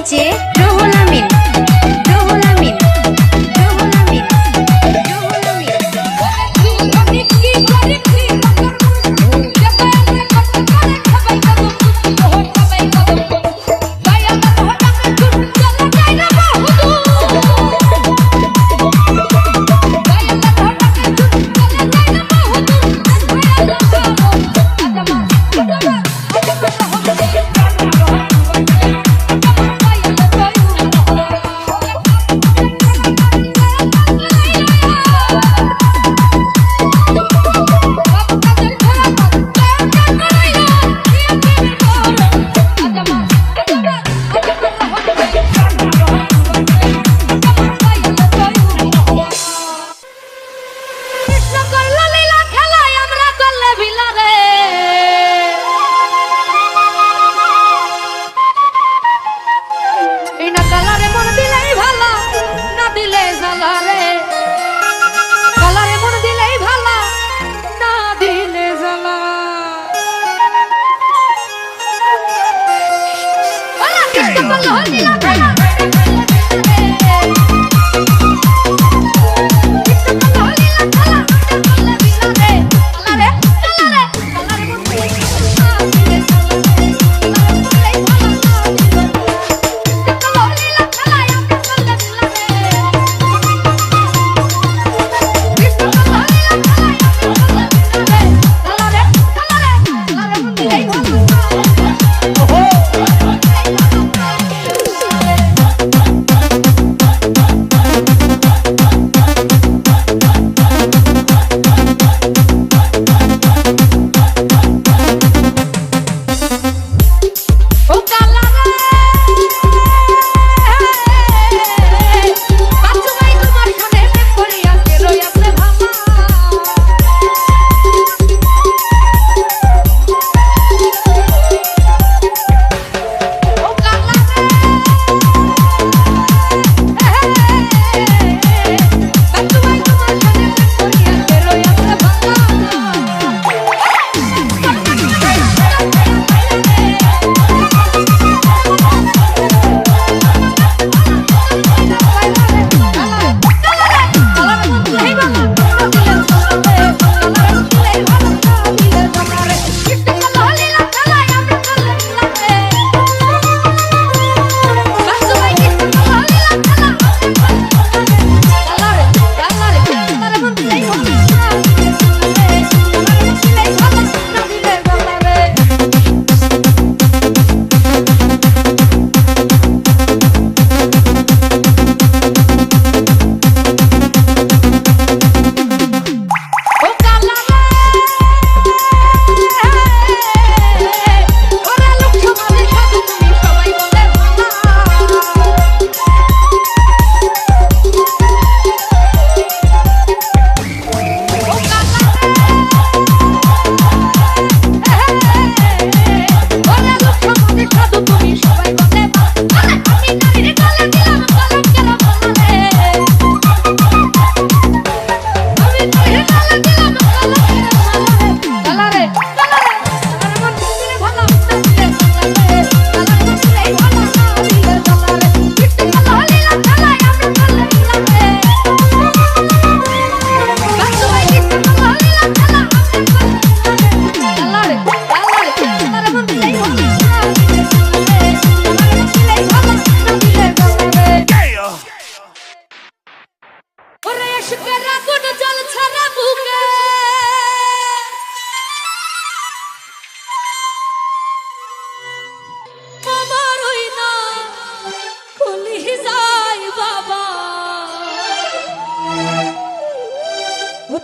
DJ Ruhul Amin Ruhul Amin Ruhul Amin Ruhul Amin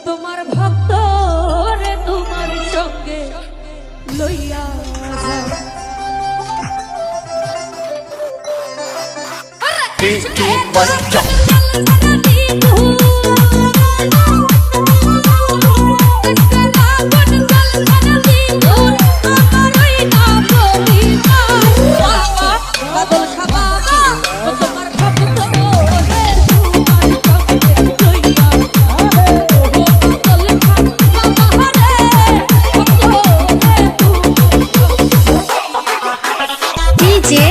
তোমার ভক্ত রে তোমার সঙ্গে লইয়া DJ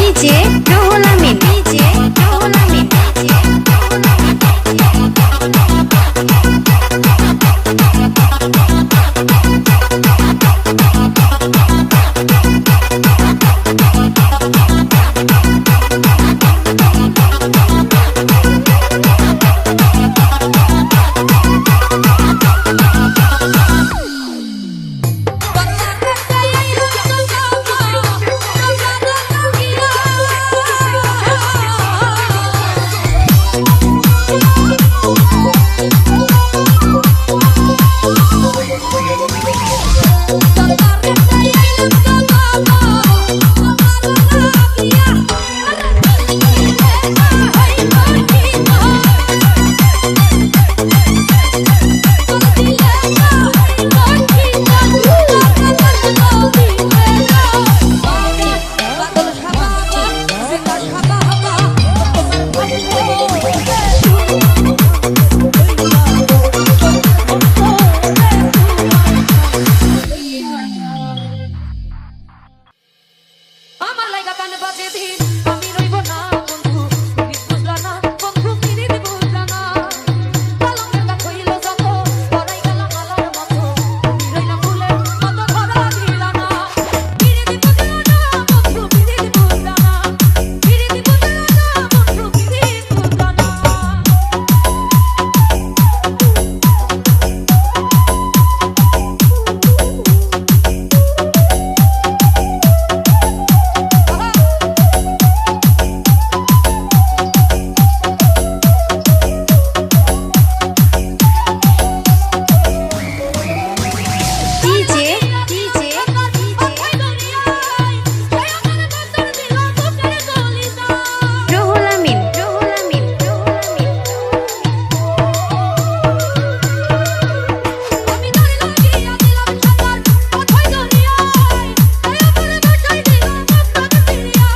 DJ Ruhul Amin DJ Ruhul Amin আমার লাইগা কানে বাজে দিন আমি রইব না বন্ধু তুমি বুঝলা না বন্ধু কিনি দিব বুঝলা না পালঙ্কের গাছ হইল যত পড়াই গেলাম আলার মতো তুমি রইলা ফুলের মতো ধরা দিলা না কিনি দিব বুঝলা না বন্ধু কিনি দিব বুঝলা না কিনি দিব বুঝলা না বন্ধু কিনি দিব বুঝলা না ডিজে ডিজে রুহুল আমিন রুহুল আমিন রুহুল আমিন আমি ধরে লাগিয়া দিলাম সবার কথাই দরিয়ায় দয়া করে বাঁচাই দিলাম আপনার ফিরিয়া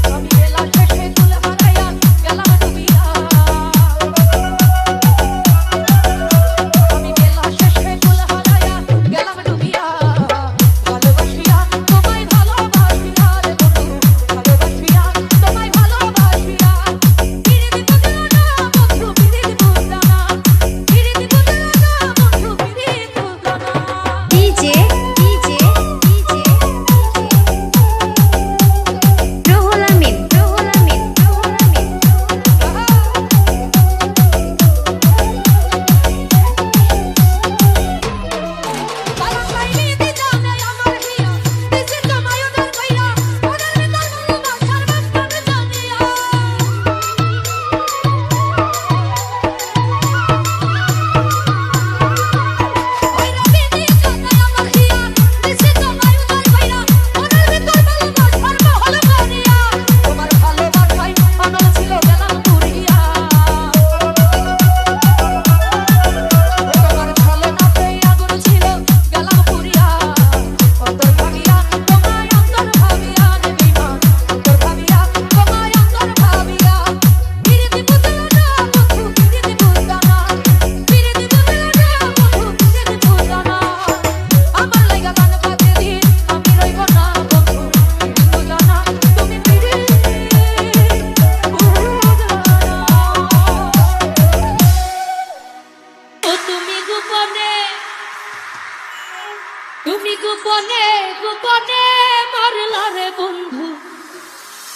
আমি বেলা শেষে তুলে হারাইয়া গেলাম ডুবিয়া আমি বেলা শেষে তুলে হারাইয়া গেলাম ডুবিয়া ভালোবাসিয়া তোমায় ভালোবাসিয়া রে বন্ধু ভালোবাসিয়া তোমায় ভালোবাসিয়া ফিরে দিব না বন্ধু ফিরে দিব না ফিরে দিব না বন্ধু ফিরে দিব না DJ DJ DJ Ruhul Amin Ruhul Amin Ruhul Amin পালং লাইনি দিজানে আমার হিয়া দিছে তোমায় ওদের কইরা ওদের ভিতর ভালোবাসার বাসনা জানিয়া ওইরা দিজানে আমার হিয়া দিছে তোমায় ওদের কইরা ওদের ভিতর ভালোবাসার মহল জানিয়া তোমার ভালোবাসায় অনল ছিল গেলাম পুরিয়া তোমার ভালো নাতে আগুন ছিল গেলাম পুরিয়া অন্তর ভাবিয়া তোমায় অন্তর ভাবিয়া রে বিমান অন্তর ভাবিয়া তোমায় অন্তর ভাবিয়া ফিরে দিব না বন্ধু ফিরে দিব না ফিরে দিব না বন্ধু ফিরে দিব না আমার লাইগা গান বাজে দিন আমি রইব না বন্ধু বুঝলা না তুমি ফিরে ও তুমি গোপনে গোপনে মারলা রে বন্ধু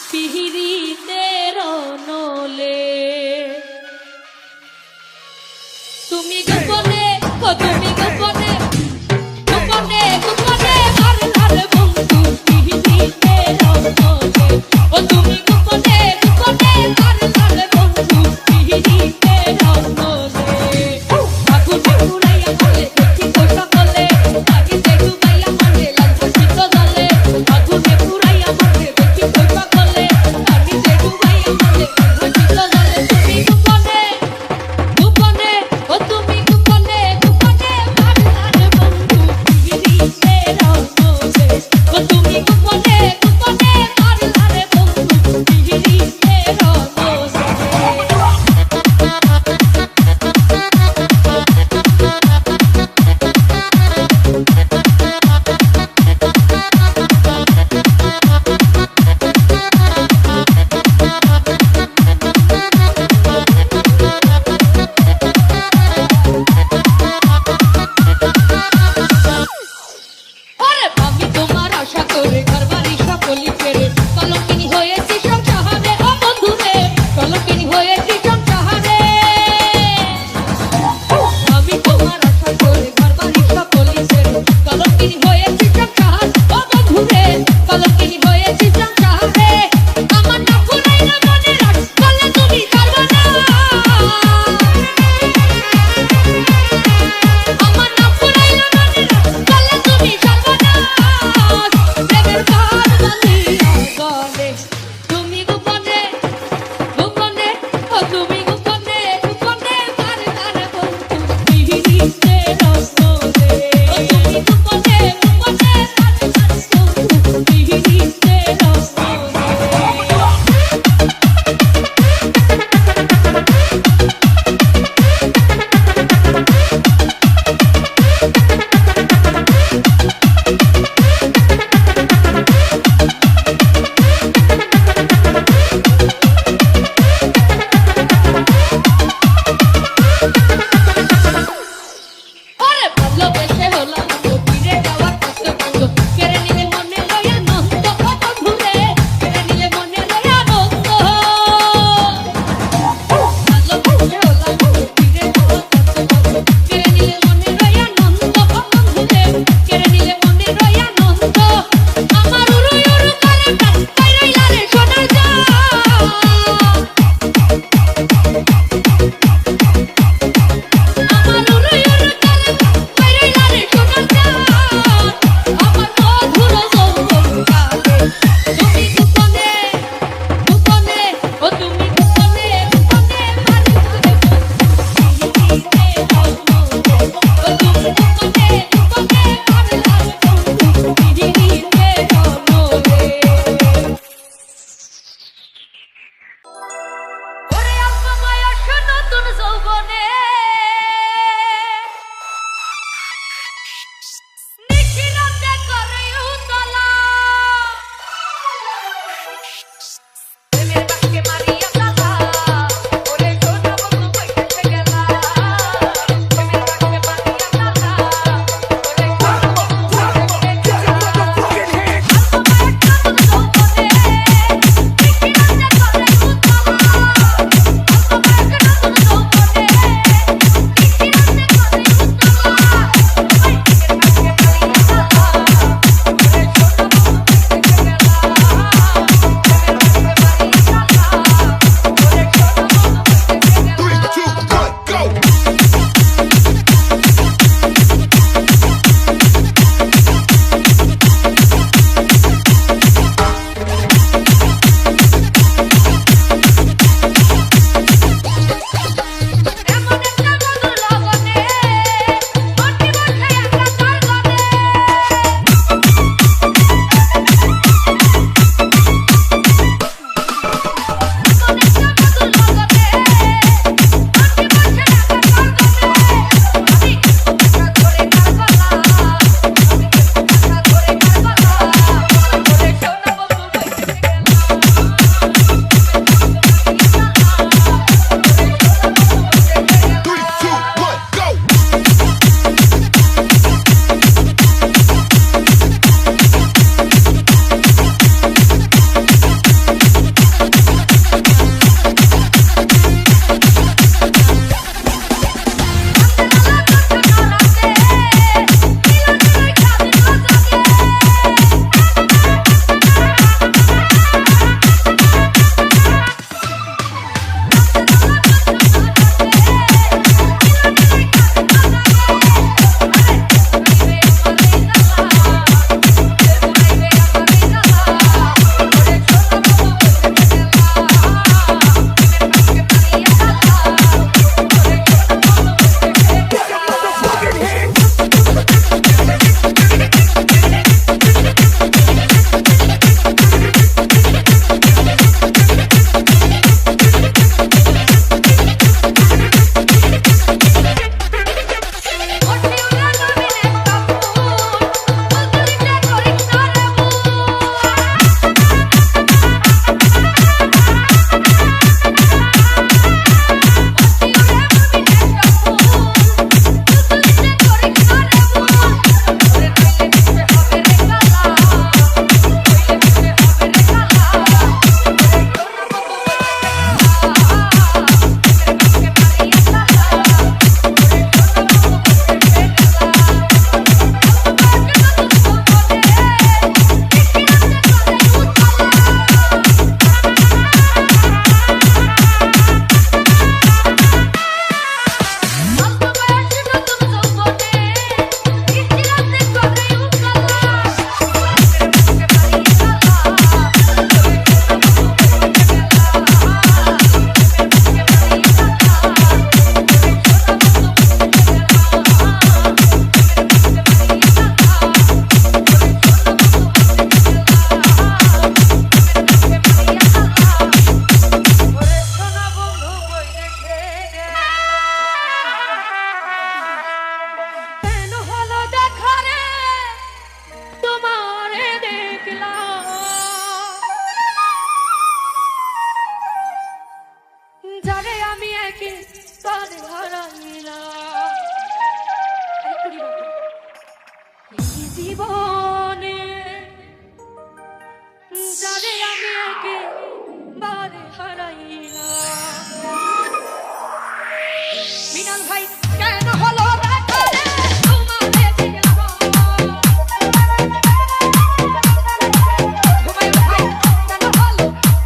পিহিরিতের নলে তুমি গোপনে ও তুমি গোপনে গোপনে গোপনে মারলা রে বন্ধু পিহিরিতের নলে ও তুমি গোপনে গোপনে মারলা রে বন্ধু পিহিরিতের নলে আগুনে পুরাইয়া বলে দেখি কোষা বলে আগে দেখু বাইয়া মানে লাগছে চিত্ত দলে আগুনে পুরাইয়া বলে দেখি কোষা বলে আমি দেখু বাইয়া মানে লাগছে চিত্ত যৌবনে নিখিরাতে করে উতলা প্রেমের বাঁশকে মারিয়া তালা ওরে সোনা বন্ধু কইতে গেলা প্রেমের বাঁশকে মারিয়া তালা ওরে সোনা বন্ধু কইতে গেলা যারে আমি একে তারে হারাইলাম এই জীবনে যারে আমি একে বারে হারাইলাম মিনাল ভাই কেন হলো দেখা রে তোমারে দেখলাম ঘুমাই ভাই কেন হলো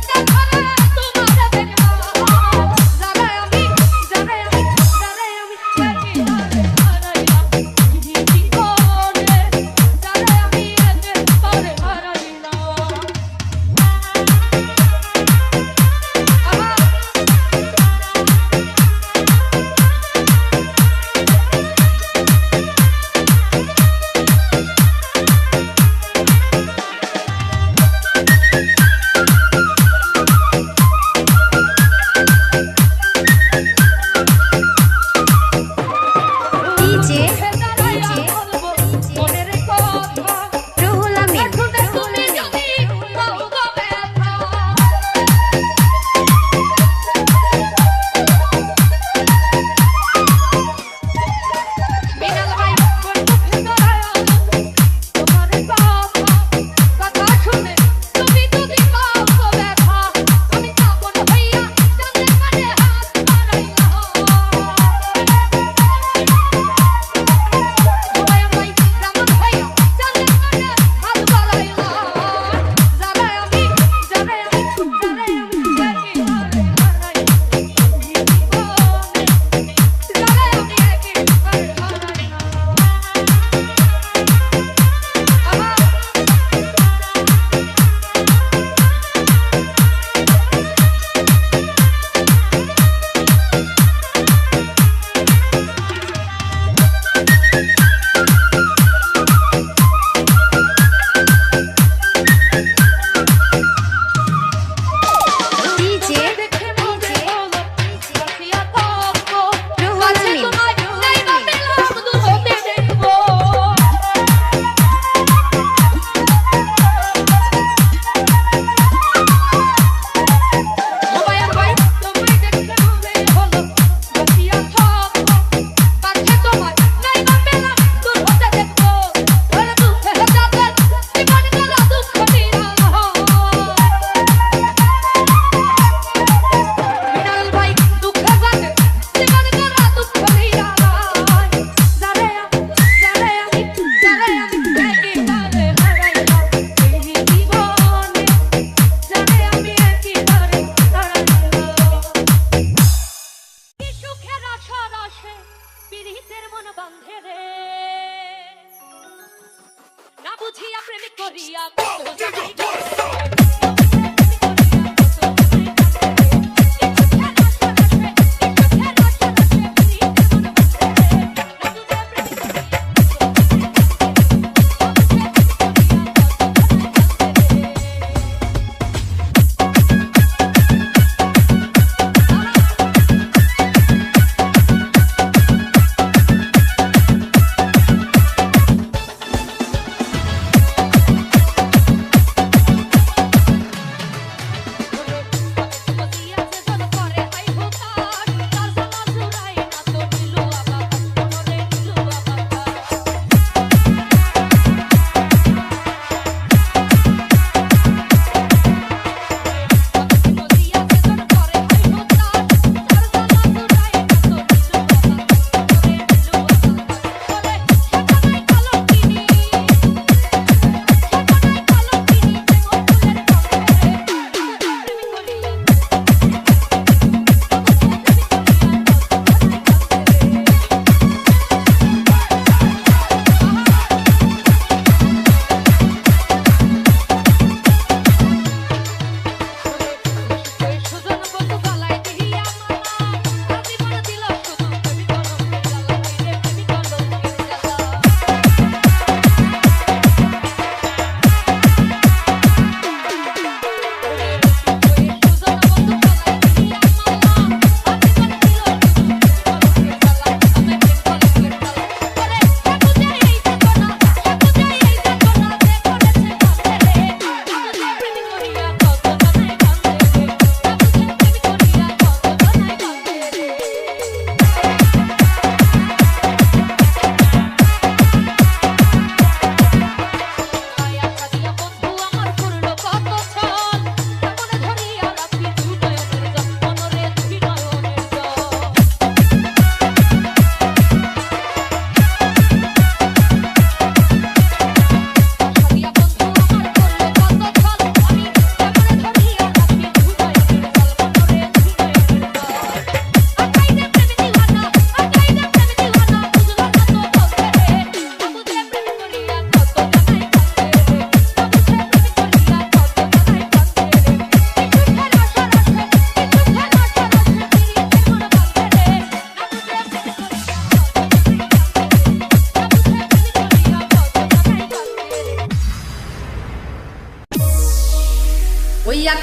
দেখা রে তোমারে দেখলাম যারে আমি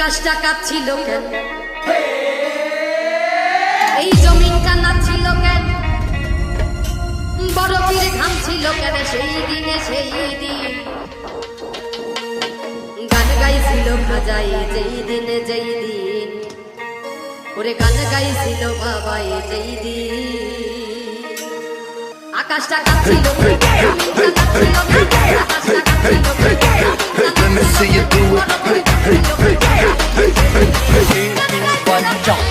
আকাশটা কাঁপছিল কেন, এই জমিনটা নাচছিল কেন, বরফের ঘামছিল কেন সেই দিনে সেই দিন। গান গাইছিল ভাজাই যেই দিনে যেই দিন, ওরে গান গাইছিল বাবাই যেই দিন। আকাশটা কাঁপছিল Let me see you do it. One jump.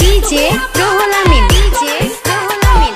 DJ Ruhul Amin. DJ Ruhul Amin.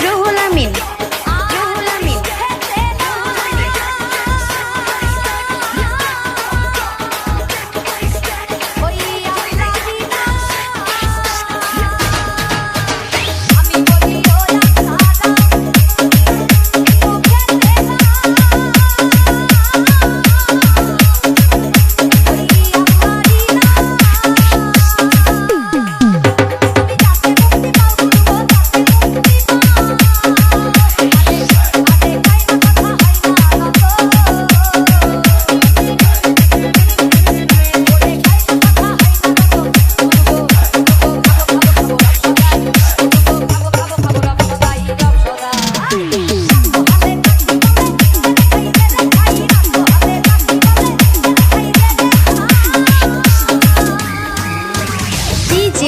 Ruhul Amin. Ruhul Amin. DJ